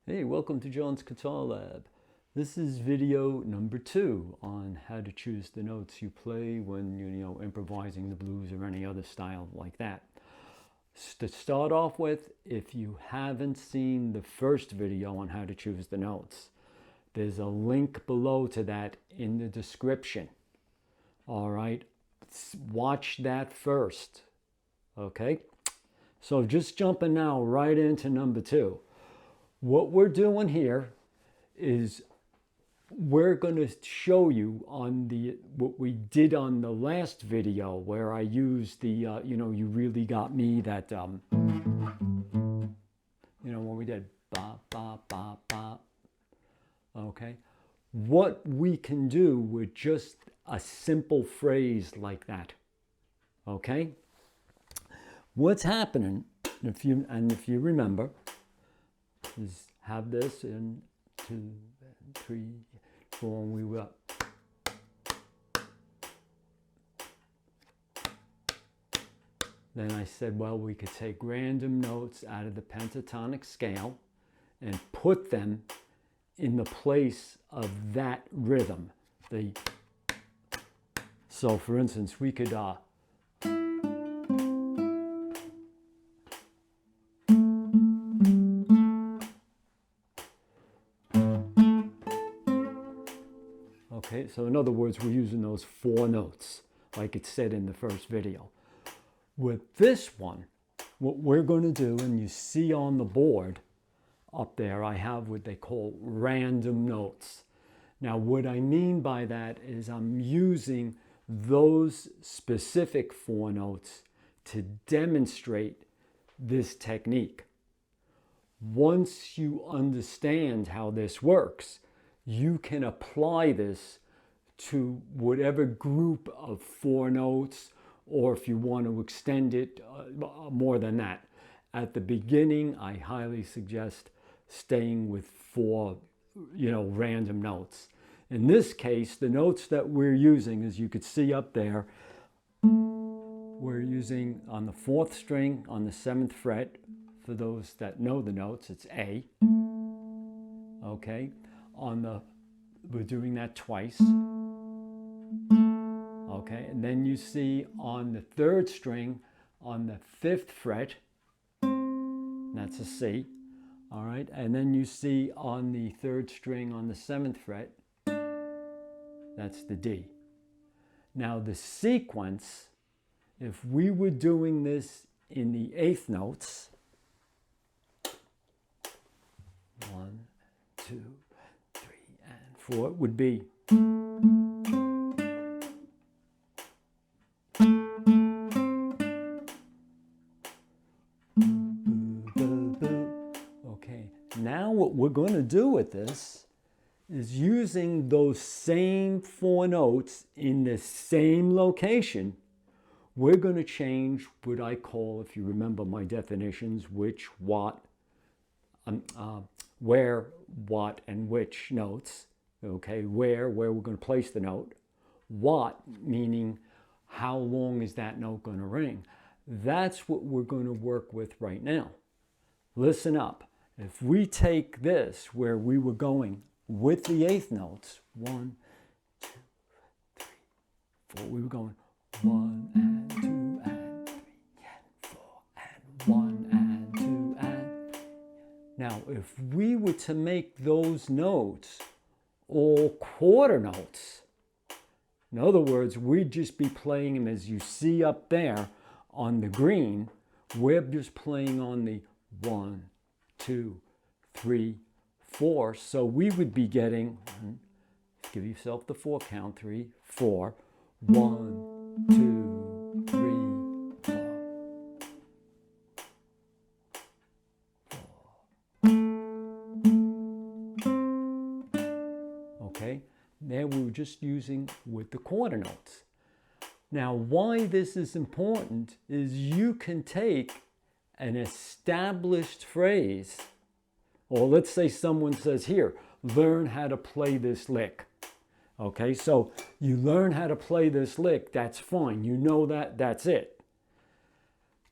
Hey, welcome to John's Guitar Lab. This is video number 2 on how to choose the notes you play when you're improvising the blues or any other style like that. To start off with, if you haven't seen the first video on how to choose the notes, there's a link below to that in the description. All right, watch that first. Okay, so just jumping now right into number 2. What we're doing here is we're going to show you on what we did on the last video where I used the you really got me, that when we did ba ba ba ba. Okay, what we can do with just a simple phrase like that. Okay, what's happening, if you remember, is have this in 2 and 3, 4, and we were up. Then I said, well, we could take random notes out of the pentatonic scale and put them in the place of that rhythm. So for instance, we could okay, so in other words, we're using those 4 notes, like it said in the first video. With this one, what we're going to do, and you see on the board up there, I have what they call random notes. Now, what I mean by that is I'm using those specific 4 notes to demonstrate this technique. Once you understand how this works, you can apply this to whatever group of 4 notes, or if you want to extend it more than that. At the beginning, I highly suggest staying with 4, random notes. In this case, the notes that we're using, as you could see up there, we're using on the 4th string on the 7th fret. For those that know the notes, it's A. Okay. We're doing that twice. Okay, and then you see on the 3rd string on the 5th fret, that's a C. All right, and then you see on the 3rd string on the 7th fret, that's the D. Now the sequence, if we were doing this in the 8th notes, 1, 2, 3, and 4 would be. Okay, now what we're going to do with this is using those same 4 notes in the same location, we're going to change what I call, if you remember my definitions, which, what, where, what, and which notes. Okay, where we're going to place the note. What, meaning how long is that note going to ring? That's what we're going to work with right now. Listen up. If we take this where we were going with the 8th notes, 1, 2, 3, 4, we were going 1 and 2 and 3 and 4 and 1 and 2 and. Now, if we were to make those notes all quarter notes, in other words, we'd just be playing them as you see up there on the green. We're just playing on the 1, 2, 3, 4. So we would be getting, give yourself the 4 count, 3, 4, 1, 2, 3, 4. Okay, there we were just using with the quarter notes. Now, why this is important is you can take an established phrase, or let's say someone says, here, learn how to play this lick. Okay, so you learn how to play this lick, that's fine. You know that, that's it.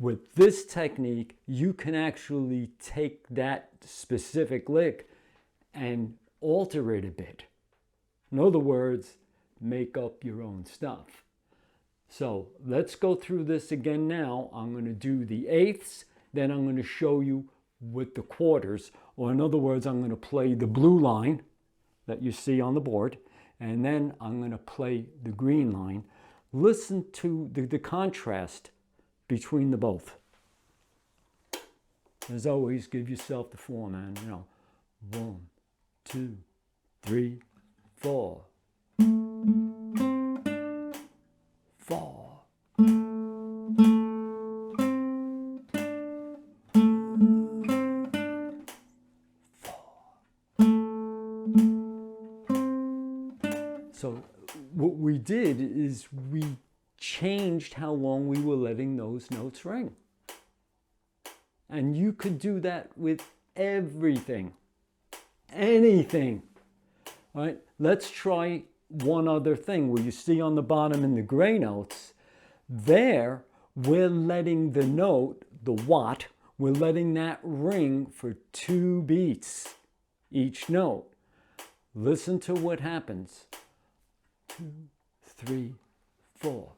With this technique, you can actually take that specific lick and alter it a bit. In other words, make up your own stuff. So let's go through this again now. I'm going to do the eighths, then I'm going to show you with the quarters, or in other words, I'm going to play the blue line that you see on the board, and then I'm going to play the green line. Listen to the contrast between the both. As always, give yourself the form, you know, 1, 2, 3, 4. 4. So what we did is we changed how long we were letting those notes ring. And you could do that with everything, anything. All right, let's try one other thing. Where you see on the bottom in the gray notes, there we're letting the note, the watt, we're letting that ring for 2 beats each note. Listen to what happens. 2, 3, 4.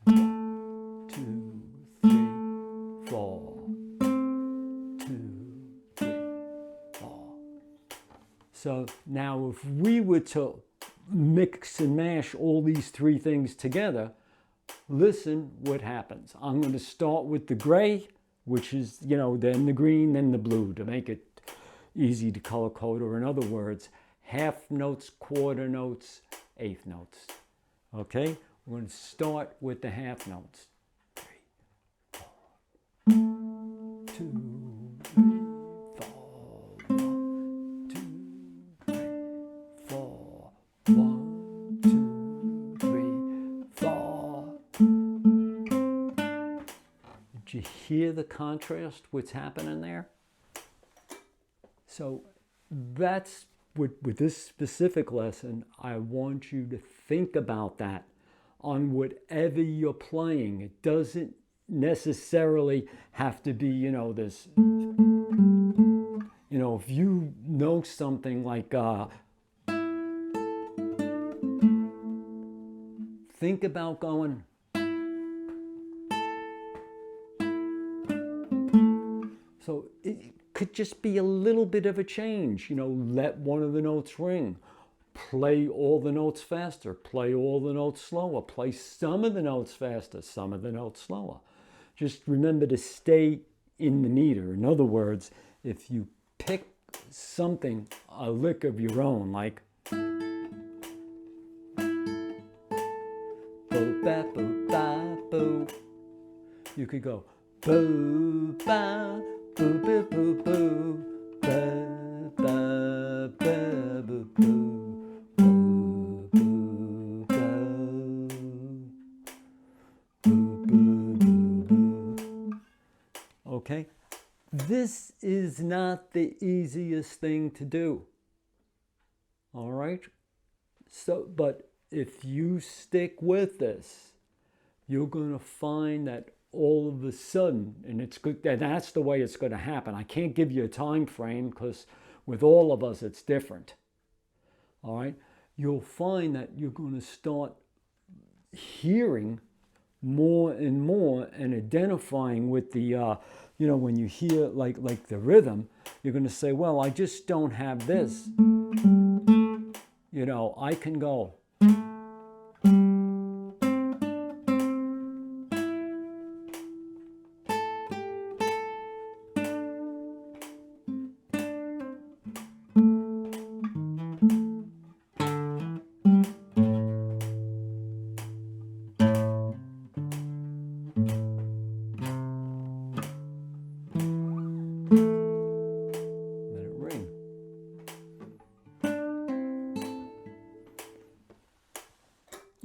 1, 2, 3, 4. 2, 3, 4. So now if we were to mix and mash all these 3 things together, listen what happens. I'm going to start with the gray, which is, you know, then the green, then the blue, to make it easy to color code, or in other words, half notes, quarter notes, eighth notes. Okay, we're going to start with the half notes. 3, 4. 2, 3, 4. 1, 2, 3, 4. 1, 2, 3, 4. Did you hear the contrast? What's happening there? So that's with this specific lesson, I want you to think about that on whatever you're playing. It doesn't necessarily have to be, you know, this, you know, if you know something like, think about going, so it could just be a little bit of a change, you know, let one of the notes ring, play all the notes faster, play all the notes slower, play some of the notes faster, some of the notes slower. Just remember to stay in the meter. In other words, if you pick something, a lick of your own, like bo ba bo ba bo, you could go bo ba boo boo boo boo, ba ba ba boo boo, boo boo boo, boo boo boo. Okay, this is not the easiest thing to do. All right, so but if you stick with this, you're going to find that all of a sudden, and it's good, and that's the way it's going to happen. I can't give you a time frame because with all of us it's different. All right, you'll find that you're going to start hearing more and more and identifying with the you know, when you hear like the rhythm, you're going to say, well, I just don't have this. You know, I can go.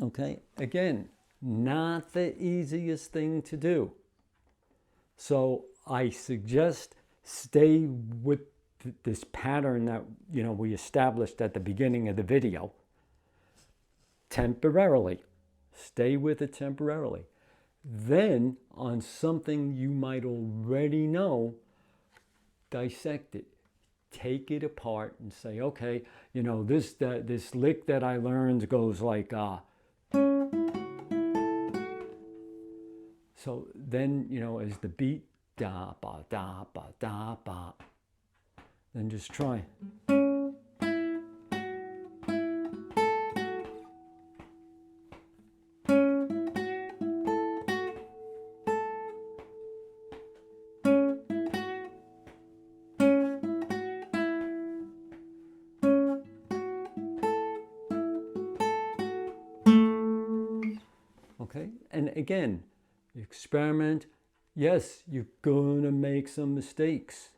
Okay, again, not the easiest thing to do. So I suggest stay with this pattern that, you know, we established at the beginning of the video temporarily. Stay with it temporarily. Then on something you might already know, dissect it. Take it apart and say, okay, you know, this lick that I learned goes like So then, you know, as the beat, da ba da ba da ba, then just try. Okay, and again, experiment. Yes, you're gonna make some mistakes.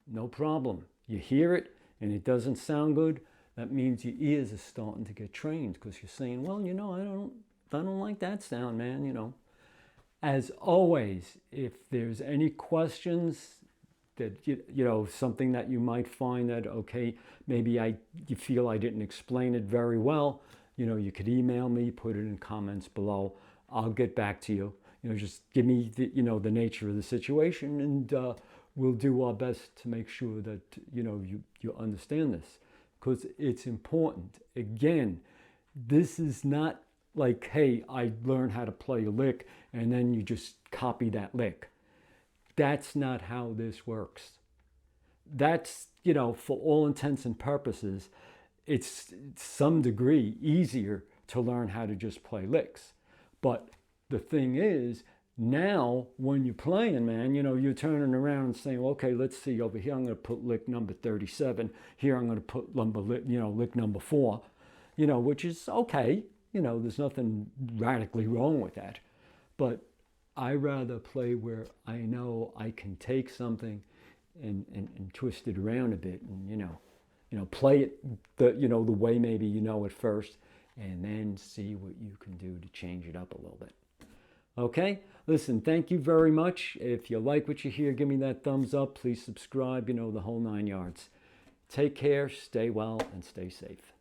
No problem. You hear it and it doesn't sound good. That means your ears are starting to get trained because you're saying, well, you know, I don't like that sound, man, you know. As always, if there's any questions that, you know, something that you might find that, okay, maybe you feel I didn't explain it very well, you know, you could email me, put it in comments below. I'll get back to you. You know, just give me the, you know, the nature of the situation, and we'll do our best to make sure that, you know, you understand this, because it's important. Again, this is not like, hey, I learned how to play a lick and then you just copy that lick. That's not how this works. That's, you know, for all intents and purposes, it's some degree easier to learn how to just play licks. But the thing is, now when you're playing, man, you know, you're turning around and saying, okay, let's see, over here I'm going to put lick number 37. Here I'm going to put lick number 4, you know, which is okay. You know, there's nothing radically wrong with that. But I rather play where I know I can take something and twist it around a bit, and you know, play it the way maybe you know it first, and then see what you can do to change it up a little bit. Okay, listen, thank you very much. If you like what you hear, give me that thumbs up. Please subscribe, you know, the whole 9 yards. Take care, stay well, and stay safe.